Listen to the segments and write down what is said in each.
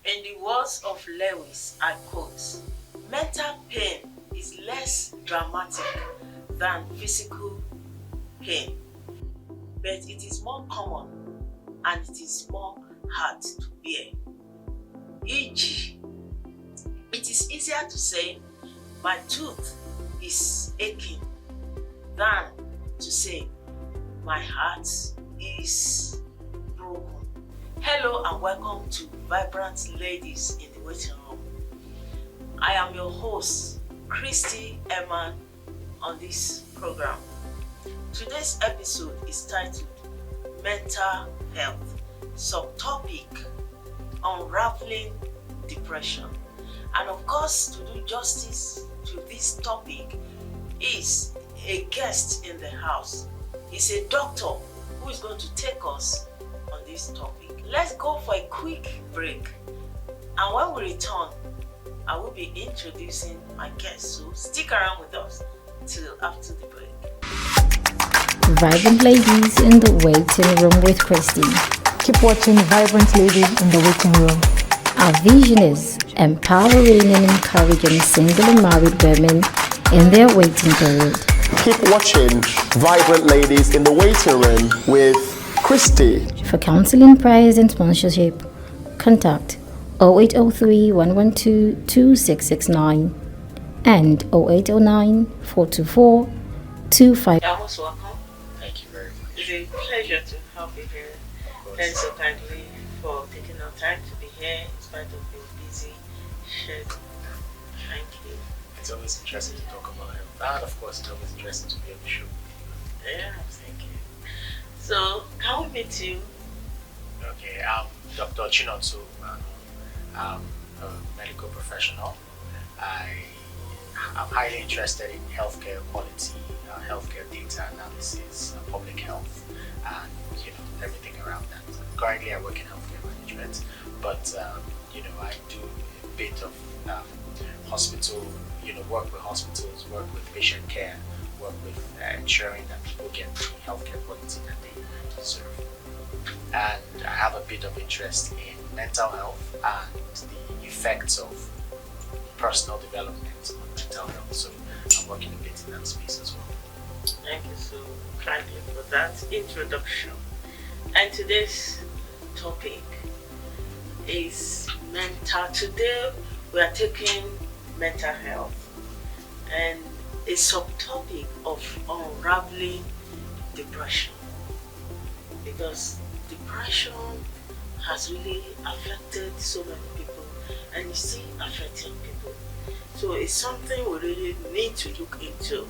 In the words of Lewis, I quote, mental pain is less dramatic than physical pain, but it is more common and it is more hard to bear. E.g., it is easier to say, my tooth is aching, than to say, my heart is broken. Hello and welcome to Vibrant Ladies in the Waiting Room. I am your host, Christy Eman, on this program. Today's episode is titled Mental Health, subtopic Unravelling Depression. And of course, to do justice to this topic is a guest in the house. He's a doctor who is going to take us on this topic. Let's go for a quick break. And when we return, I will be introducing my guest. So stick around with us till after the break. Vibrant Ladies in the Waiting Room with Christy. Keep watching Vibrant Ladies in the Waiting Room. Our vision is empowering and encouraging single and married women in their waiting period. Keep watching Vibrant Ladies in the Waiting Room with Christy. For counseling, prayers and sponsorship, contact 0803 112 2669 and 0809 424 25. You're most welcome. Thank you very much. It's a pleasure to have you here. Thanks so kindly for taking our time to be here in spite of your busy schedule. Thank you. It's always interesting to talk about health. And of course, it's always interesting to be on the show. Yeah, thank you. So, can we meet you? Okay, I'm Dr. Chinonso. I'm a medical professional. I'm highly interested in healthcare quality, healthcare data analysis, public health, and everything around that. Currently, I work in healthcare management, but I do a bit of hospital, work with hospitals, work with patient care, work with ensuring that people get the healthcare quality that they deserve. And I have a bit of interest in mental health and the effects of personal development on mental health. So I'm working a bit in that space as well. Thank you so kindly for that introduction. And today's topic is mental. Today we are taking mental health and a subtopic of unraveling depression, because depression has really affected so many people and is still affecting people. So it's something we really need to look into,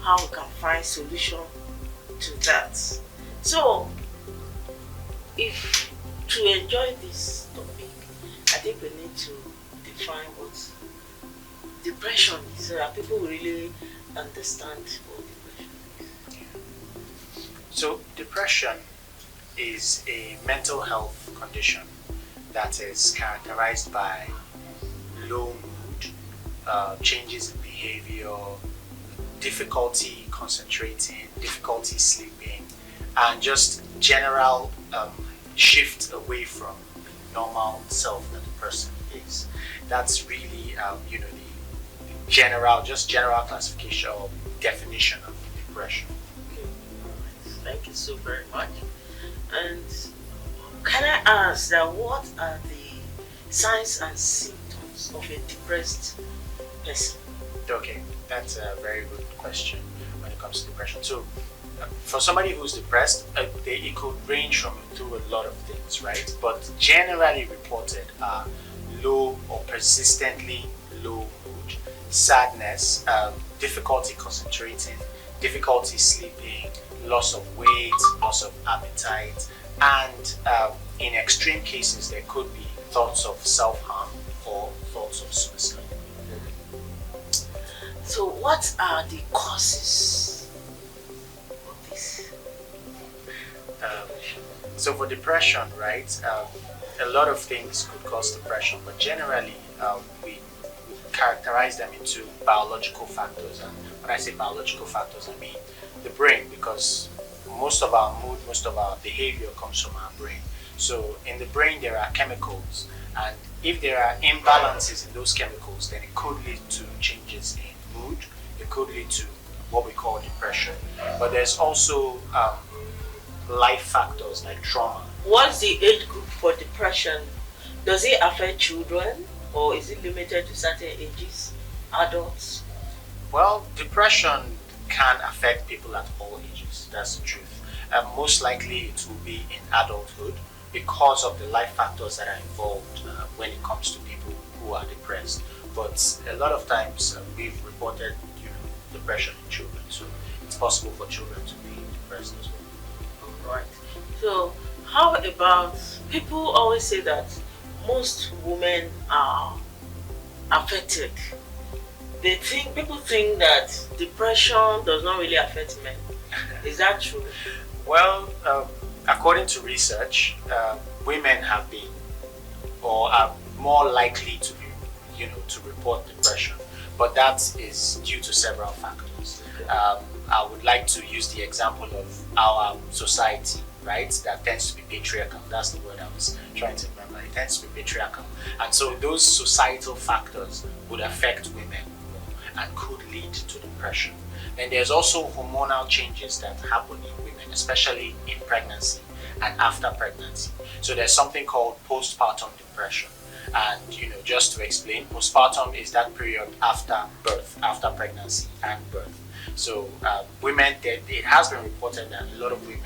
how we can find solution to that. So if to enjoy this topic, I think we need to define what depression is, so that people will really understand what depression is. So depression is a mental health condition that is characterized by low mood, changes in behavior, difficulty concentrating, difficulty sleeping, and just general shift away from the normal self that the person is. That's really the general classification or definition of depression. Okay. Thank you so very much. And can I ask that what are the signs and symptoms of a depressed person? Okay, that's a very good question when it comes to depression. So, for somebody who's depressed, it could range through a lot of things, right? But generally reported are low or persistently low mood, sadness, difficulty concentrating, difficulty sleeping, loss of weight, loss of appetite, and in extreme cases there could be thoughts of self-harm or thoughts of suicide. So what are the causes of this? So for depression, right, a lot of things could cause depression, but generally we characterize them into biological factors. And when I say biological factors, I mean the brain, because most of our mood, most of our behavior comes from our brain. So in the brain there are chemicals, and if there are imbalances in those chemicals, then it could lead to changes in mood. It could lead to what we call depression. But there's also life factors like trauma. What's the age group for depression? Does it affect children or is it limited to certain ages? Adults? Well, depression can affect people at all ages. That's the truth. Most likely it will be in adulthood because of the life factors that are involved when it comes to people who are depressed. But a lot of times we've reported depression in children, so it's possible for children to be depressed as well. Right. So how about, people always say that most women are affected. People think that depression does not really affect men. Is that true? Well, according to research, women have been or are more likely to be, to report depression, but that is due to several factors. I would like to use the example of our society, right? That tends to be patriarchal. That's the word I was trying to remember. It tends to be patriarchal, and so those societal factors would affect women more and could lead to depression. And there's also hormonal changes that happen in women, especially in pregnancy and after pregnancy. So there's something called postpartum depression. And just to explain, postpartum is that period after birth, after pregnancy and birth. So women, it has been reported that a lot of women,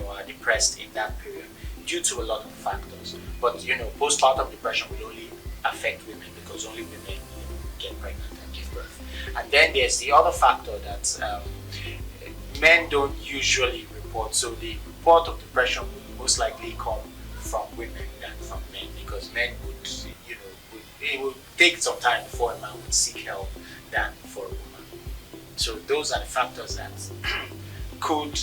are depressed in that period due to a lot of factors. But postpartum depression will only affect women because only women get pregnant and give birth. And then there's the other factor that men don't usually report. So the report of depression will most likely come from women than from men, because men would, it would take some time before a man would seek help than for a woman. So those are the factors that could,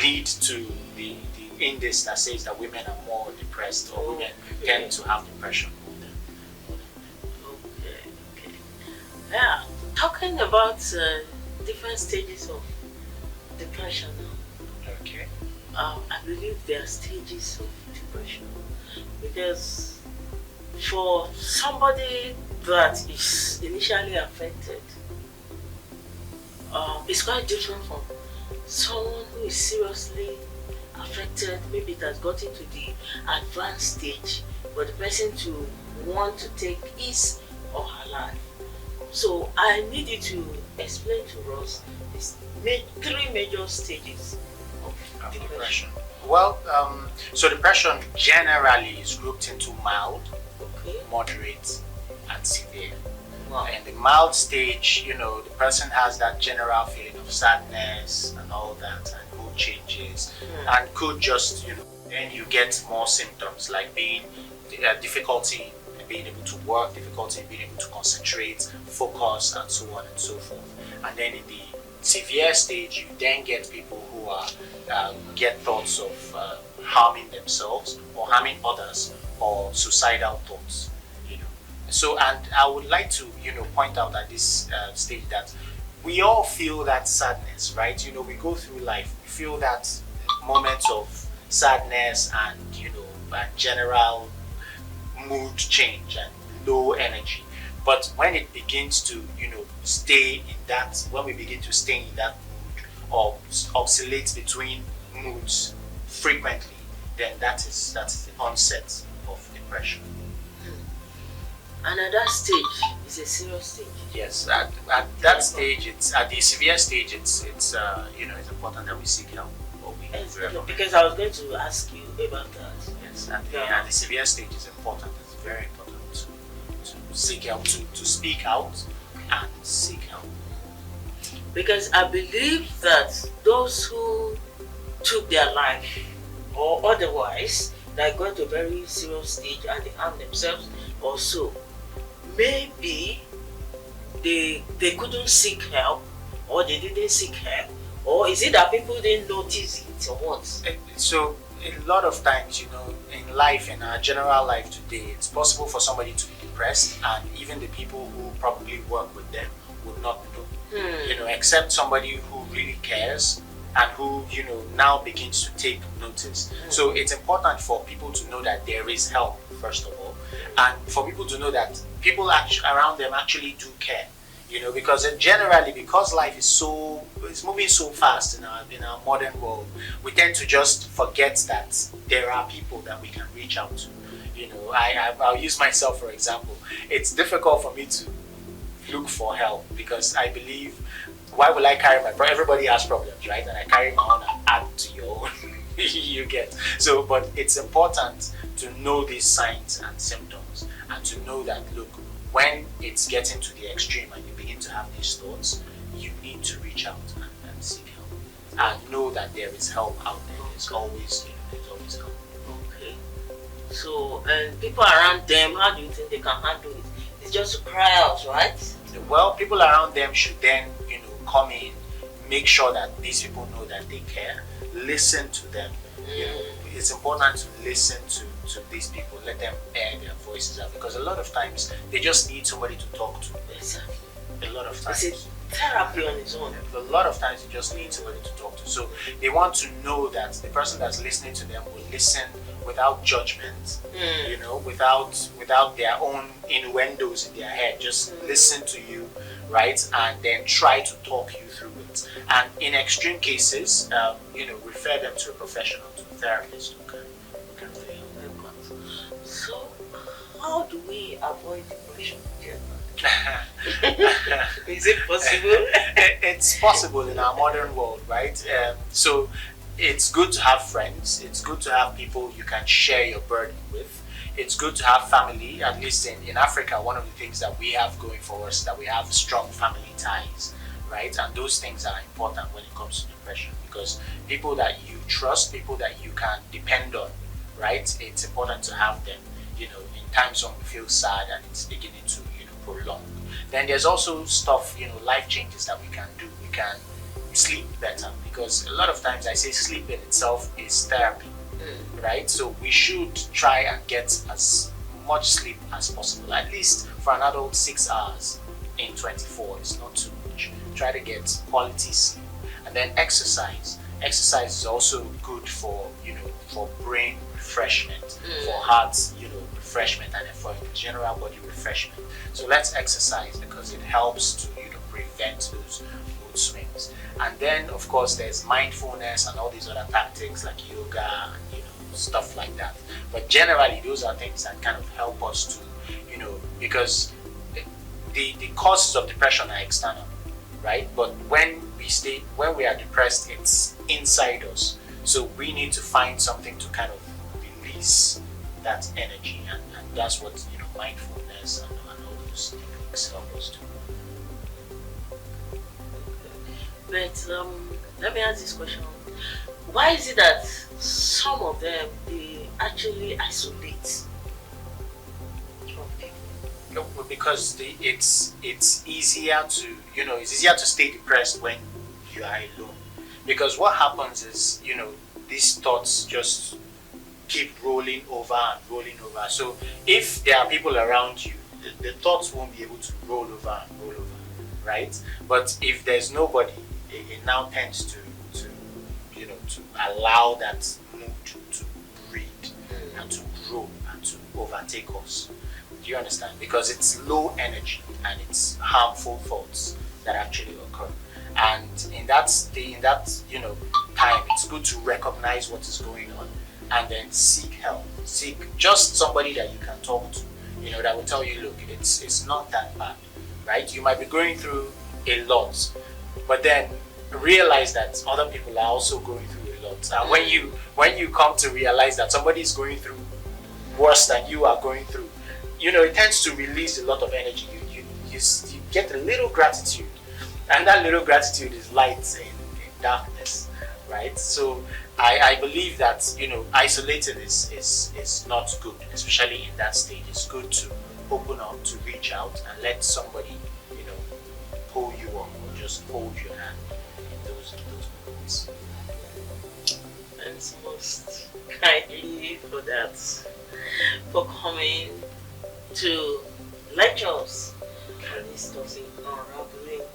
lead to the index that says that women are more depressed, or women tend to have depression more than men. Okay. Yeah, talking about different stages of depression now. Okay. I believe there are stages of depression, because for somebody that is initially affected, it's quite different from someone who is seriously affected. Maybe it has gotten to the advanced stage for the person to want to take his or her life. So I need you to explain to us these three major stages of depression. Well, so depression generally is grouped into mild, Okay. moderate, and severe. Wow. In the mild stage, the person has that general feeling of sadness and all that, and mood changes, and could just, then you get more symptoms like being difficulty in being able to work, difficulty in being able to concentrate, focus, and so on and so forth. And then in the severe stage, you then get people who are get thoughts of harming themselves or harming others, or suicidal thoughts. So, and I would like to point out at this stage that we all feel that sadness, right? We go through life, we feel that moment of sadness and and general mood change and low energy. But when it begins to stay in that, when we begin to stay in that mood or oscillate between moods frequently, then that's the onset of depression. And at that stage, it's a serious stage. Yes, at that stage, it's at the severe stage. It's it's important that we seek help. Because I was going to ask you about that. Yes, at the severe stage is important. It's very important to seek help, to speak out and seek help. Because I believe that those who took their life or otherwise that got to a very serious stage and they harm themselves also, maybe they couldn't seek help, or they didn't seek help, or is it that people didn't notice it, or what? So a lot of times, in life, in our general life today, it's possible for somebody to be depressed, and even the people who probably work with them would not know. Except somebody who really cares and who, now begins to take notice. So it's important for people to know that there is help, first of all, and for people to know that people around them actually do care. Because generally, because life is moving so fast in our modern world, we tend to just forget that there are people that we can reach out to. I'll use myself for example. It's difficult for me to look for help because I believe, why will I carry my problem? Everybody has problems, right? And I carry my own and add to your own. You get. So, but it's important to know these signs and symptoms and to know that, look, when it's getting to the extreme and you begin to have these thoughts, you need to reach out and seek help. And know that there is help out there. There's always help. Okay. So, and people around them, how do you think they can handle it? It's just to cry out, right? Well, people around them should then, come in, make sure that these people know that they care, listen to them. It's important to listen to these people, let them air their voices out, because a lot of times they just need somebody to talk to. Exactly. A lot of times. It's a therapy on its own. A lot of times you just need somebody to talk to. So they want to know that the person that's listening to them will listen without judgment, without their own innuendos in their head. Just listen to you, right? And then try to talk you through it. And in extreme cases, refer them to a professional, to a therapist who can really help. So, how do we avoid depression? Is it possible? It's possible in our modern world, right? So it's good to have friends. It's good to have people you can share your burden with. It's good to have family. At least in Africa, one of the things that we have going for us is that we have strong family ties, right? And those things are important when it comes to depression, because people that you trust, people that you can depend on, right? It's important to have them, in times when we feel sad and it's beginning to, prolong. Then there's also stuff, life changes that we can do. We can sleep better, because a lot of times I say sleep in itself is therapy, right? So we should try and get as much sleep as possible. At least for an adult, 6 hours in 24 is not too much. Try to get quality sleep. And then exercise. Exercise is also good for, for brain refreshment, for heart, refreshment, and for general body refreshment. So let's exercise, because it helps to prevent those mood swings. And then of course there's mindfulness and all these other tactics like yoga and stuff like that. But generally those are things that kind of help us to because the causes of depression are external, right? But when we are depressed, it's inside us. So we need to find something to kind of release that energy, and that's what mindfulness and all those techniques help us do. But let me ask this question: why is it that some of them they actually isolate from people? Because it's easier to stay depressed when you are alone. Because what happens is these thoughts just keep rolling over and rolling over. So if there are people around you, the thoughts won't be able to roll over and roll over, right? But if there's nobody, it now tends to allow that mood to breed and to grow and to overtake us. Do you understand? Because it's low energy and it's harmful thoughts that actually occur. And in that time, it's good to recognize what is going on and then seek help. Seek just somebody that you can talk to, that will tell you, look, it's not that bad, right? You might be going through a lot, but then realize that other people are also going through a lot. And when you come to realize that somebody is going through worse than you are going through, it tends to release a lot of energy. You get a little gratitude, and that little gratitude is light in darkness, right? So I believe that isolating is not good, especially in that stage. It's good to open up, to reach out and let somebody pull you up or just hold your hand in those moments. Thanks most kindly for that, for coming to lectures and discussing unraveling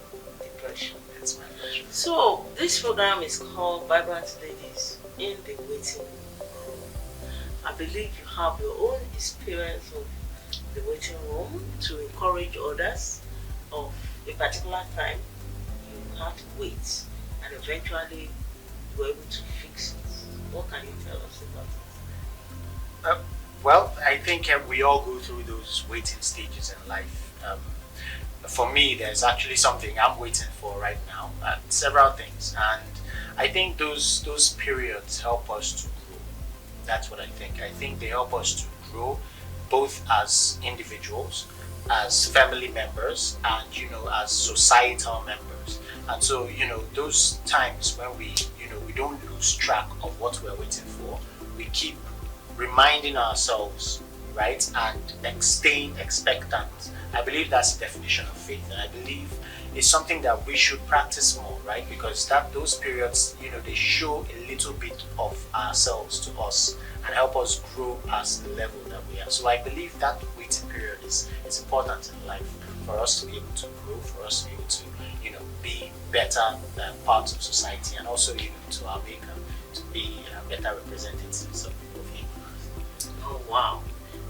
depression. It's my pleasure. So this program is called Vibrant Ladies in the Waiting Room. I believe you have your own experience of the waiting room to encourage others of a particular time you had to wait and eventually you were able to fix it. What can you tell us about it? Well, I think we all go through those waiting stages in life. For me, there's actually something I'm waiting for right now, several things, and I think those periods help us to grow. That's what I think. I think they help us to grow, both as individuals, as family members, and as societal members. And so, those times when we don't lose track of what we're waiting for, we keep reminding ourselves, right, and staying expectant. I believe that's the definition of faith, and I believe it's something that we should practice more, right? Because those periods, they show a little bit of ourselves to us and help us grow as the level that we are. So I believe that waiting period is important in life for us to be able to grow, for us to be able to, be better parts of society, and also, to our maker, to be better representatives of him. Oh wow.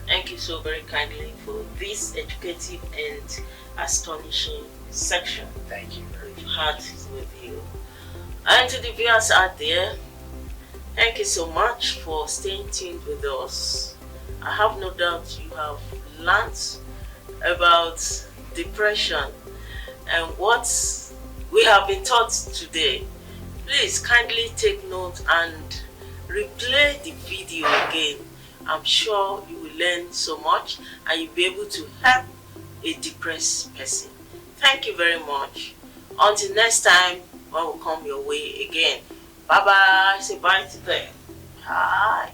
Thank you so very kindly for this educative and astonishing section Thank you very we've much. had with you. And to the viewers out there, thank you so much for staying tuned with us. I have no doubt you have learned about depression and what we have been taught today. Please kindly take note and replay the video again. I'm sure you will learn so much and you'll be able to help a depressed person. Thank you very much. Until next time, when we come your way again. Bye bye. Say bye to them. Bye.